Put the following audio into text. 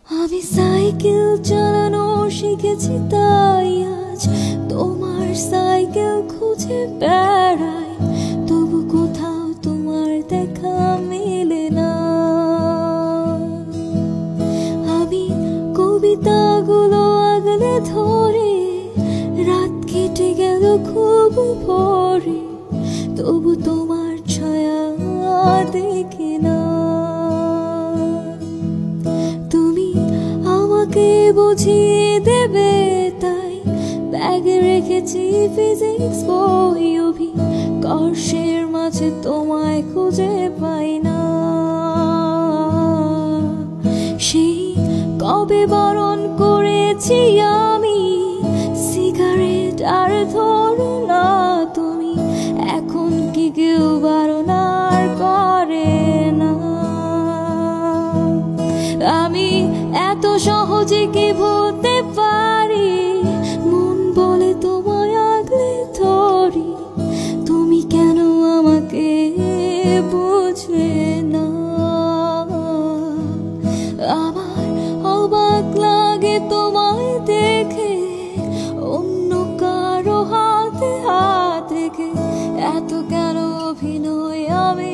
আমি সাইকেল চালানো শিখেছি তাই আজ তোমার সাইকেল খুঁজে বেড়াই, তবু কোথাও তোমার দেখা মেলে না। আমি কবিতাগুলো আগলে ধরে রাত কেটে গেল খুব ভোরে, তবু তোমার ছায়া দেখি না। তুমি আমাকে বুঝিয়ে দেবে তাই ব্যাগে রেখেছি ফিজিক্স বই, অভিকর্ষের মাঝে তোমায় খুঁজে পাই না। সেই কবে বারণ করেছি আমি সিগারেট আর ধরো না তুমি, এখন কি কেউ বারণ আর করে না? আমি এত সহজে কি ভুলতে পারি, মন বলে তোমায় আগলে ধরি, তুমি কেন আমাকে বুঝলে না? আমার অবাক লাগে তোমায় দেখে, অন্য কারো হাতে হাত রেখে, এত কেন অভিনয় আমি